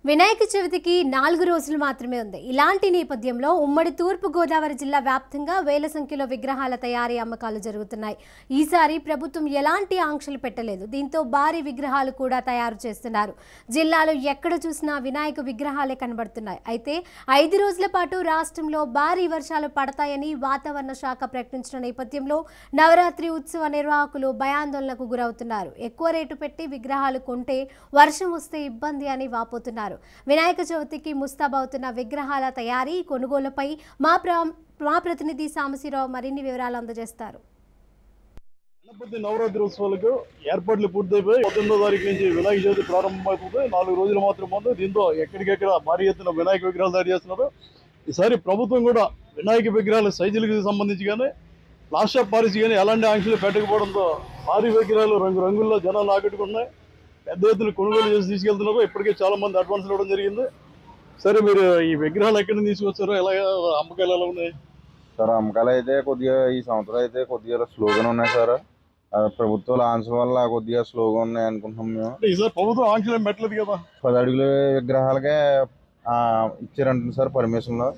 వినాయక చవితికి 4 రోజులు మాత్రమే ఉంది. ఇలాంటి నేపథ్యంలో ఉమ్మడి తూర్పు గోదావరి జిల్లా వ్యాప్తంగా వేల సంఖ్యలో విగ్రహాల తయారీ అమ్మకాలు జరుగుతున్నాయి. ఈసారి ప్రభుత్వం ఎలాంటి ఆంక్షలు పెట్టలేదు. దీంతో భారీ విగ్రహాలు కూడా తయారు చేస్తున్నారు. జిల్లాలో ఎక్కడ చూసినా వినాయక విగ్రహాలే కనబడుతున్నాయి. అయితే 5 రోజుల పాటు రాష్ట్రంలో భారీ వర్షాలు పడతాయని వాతావరణ శాఖ ప్రకటించిన నేపథ్యంలో నవరాత్రి ఉత్సవ నిర్వాహకులు భయాందోళనకు గురవుతున్నారు. ఎక్కువ రేటు పెట్టి విగ్రహాలు కొంటే వర్షం వస్తే ఇబ్బంది అని వాపోతున్నారు. వినాయక చవితికి ముస్తాబవుతున్న విగ్రహాల తయారీ కొనుగోలుపై మా ప్రతినిధి సాంబశివరావు మరిన్ని వివరాలు అందజేస్తారు. గణపతి నవరాత్రి ఉత్సవాలకు ఏర్పాట్లు పూర్తయిపోయి 19వ తారీఖు నుంచి వినాయక చవితి ప్రారంభమవుతుంది. 4 రోజులు మాత్రం ఉంది. దీంతో ఎక్కడికెక్కడ భారీ ఎత్తున వినాయక విగ్రహాలు తయారు చేస్తున్నారు. ఈసారి ప్రభుత్వం కూడా వినాయక విగ్రహాల సైజులకు సంబంధించి కానీ ప్లాస్టర్ పారిస్ కానీ ఎలాంటి ఆంక్షలు పెట్టకపోవడంతో భారీ విగ్రహాలు రంగురంగుల్లో జనాలు ఆకట్టుకున్నాయి. పెద్ద ఎత్తున కొనుగోలు చేసి తీసుకెళ్తున్నారు. ఇప్పటికే చాలా మంది అడ్వాన్స్ ఇవ్వడం జరిగింది. సరే, మీరు ఈ విగ్రహాలు ఎక్కడి నుంచి తీసుకొచ్చారో, ఎలా అమ్మకాలు ఎలా ఉన్నాయి సార్? అమ్మకాలు అయితే కొద్దిగా ఈ సంవత్సరం అయితే కొద్దిగా స్లోగానే ఉన్నాయి సార్. ప్రభుత్వాల ఆంక్షల వల్ల కొద్దిగా స్లోగా ఉన్నాయి అనుకుంటున్నాం మేము. ఈసారి ప్రభుత్వం ఆంక్షలు ఏం పెట్టలేదు కదా. 10 అడుగుల విగ్రహాలకే ఇచ్చారంటుంది సార్ పర్మిషన్లో.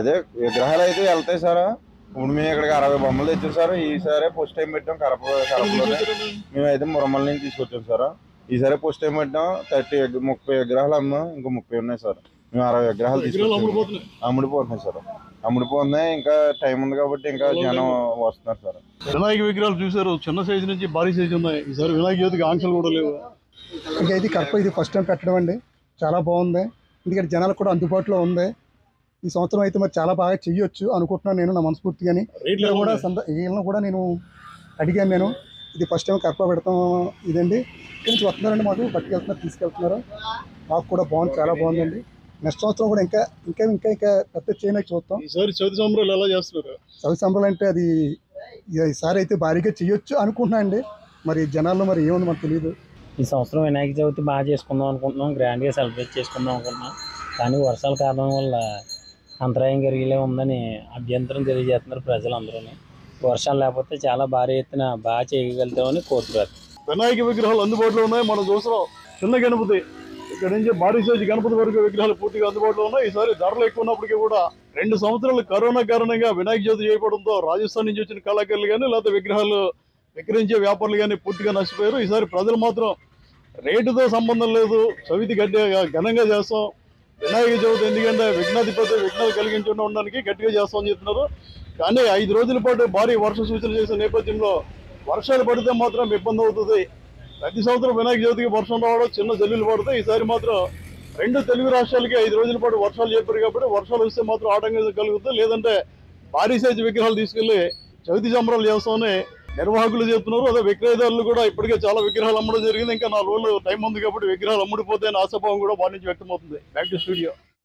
అదే విగ్రహాలు అయితే వెళ్తాయి సార్. ఇప్పుడు మేము ఇక్కడికి 60 బొమ్మలు తెచ్చాం సార్. ఈసారి ఫస్ట్ టైం పెట్టాం కడపలోనే. మేమైతే మురమల నుంచి తీసుకొచ్చాం సార్. ఈసారి ఫస్ట్ టైం పెట్టాం. 30 విగ్రహాలు అమ్మాం. ఇంకో 30 ఉన్నాయి సార్. మేము 60 విగ్రహాలు తీసుకొచ్చాం. అమ్ముడిపోతున్నాయి సార్. అమ్ముడిపోతున్నాయి. ఇంకా టైం ఉంది కాబట్టి ఇంకా జనం వస్తున్నారు సార్. వినాయక విగ్రహాలు చూసారు, చిన్న సైజు నుంచి భారీ సైజు ఉన్నాయి. ఈసారి వినాయక చవితికి ఆంక్షలు కూడా లేవు. ఇంకా ఇది కడప ఇది ఫస్ట్ టైం పెట్టడం అండి. చాలా బాగుంది. ఎందుకంటే జనాలకు కూడా అందుబాటులో ఉంది. ఈ సంవత్సరం అయితే మరి చాలా బాగా చెయ్యొచ్చు అనుకుంటున్నాను నేను, నా మనస్ఫూర్తిగాని. వీళ్ళని కూడా నేను అడిగాను. నేను ఇది ఫస్ట్ టైం కడప పెడతాం ఇదండి. ఇక్కడ నుంచి వస్తున్నారండి, మాకు పట్టుకెళ్తున్నారు, తీసుకెళ్తున్నారు. మాకు కూడా బాగుంది, చాలా బాగుందండి. నెక్స్ట్ సంవత్సరం కూడా ఇంకా ఇంకా ఇంకా ఇంకా పెద్ద చేయడానికి చూస్తాం. ఈసారి చవితి సంబరాలు ఎలా చేస్తున్నారు? చవితి సంబరాలు అంటే అది ఈసారి అయితే భారీగా చెయ్యొచ్చు అనుకుంటున్నా అండి. మరి జనాల్లో మరి ఏముంది మనకు తెలియదు. ఈ సంవత్సరం వినాయక చవితి బాగా చేసుకుందాం అనుకుంటున్నాం, గ్రాండ్గా సెలబ్రేట్ చేసుకుందాం అనుకుంటున్నాం. కానీ వర్షాల కారణం వల్ల అంతరాయం జరిగేలా ఉందని అభ్యంతరం తెలియజేస్తున్నారు ప్రజలందరూ. వర్షాలు లేకపోతే చాలా భారీ ఎత్తున బాగా చేయగలుగుతామని కోరుతున్నారు. వినాయక విగ్రహాలు అందుబాటులో ఉన్నాయి. మనం చూస్తున్నాం చిన్న గణపతి ఇక్కడ నుంచి భారీ సైజు గణపతి వరకు విగ్రహాలు పూర్తిగా అందుబాటులో ఉన్నాయి. ఈసారి ధరలు ఎక్కువ ఉన్నప్పటికీ కూడా 2 సంవత్సరాలు కరోనా కారణంగా వినాయక చవితి చేయడంతో రాజస్థాన్ నుంచి వచ్చిన కళాకారులు కానీ లేకపోతే విగ్రహాలు విక్రయించే వ్యాపారులు కానీ పూర్తిగా నష్టపోయారు. ఈసారి ప్రజలు మాత్రం రేటుతో సంబంధం లేదు, చవితి గట్టిగా ఘనంగా చేస్తాం, వినాయక చవితి ఎందుకంటే విఘ్నాధిపతి విఘ్నాలు కలిగించకుండా ఉండడానికి గట్టిగా చేస్తామని చెప్తున్నారు. కానీ 5 రోజుల పాటు భారీ వర్ష సూచన చేసే నేపథ్యంలో వర్షాలు పడితే మాత్రం ఇబ్బంది అవుతుంది. ప్రతి సంవత్సరం వినాయక చవితికి వర్షం రావడం, చిన్న జల్లులు పడతాయి. ఈసారి మాత్రం 2 తెలుగు రాష్ట్రాలకి 5 రోజుల పాటు వర్షాలు చెప్పారు కాబట్టి వర్షాలు వస్తే మాత్రం ఆటంకం కలుగుతుంది. లేదంటే భారీ సైజు విగ్రహాలు తీసుకెళ్లి చవితి సంబరాలు చేస్తామని నిర్వాహకులు చెప్తున్నారు. అదే విక్రయదారులు కూడా ఇప్పటికే చాలా విగ్రహాలు అమ్మడం జరిగింది. ఇంకా 4 రోజులు టైం ఉంది కాబట్టి విగ్రహాలు అమ్ముడిపోతాయని ఆశాభావం కూడా వారి నుంచి వ్యక్తమవుతుంది. Back to studio.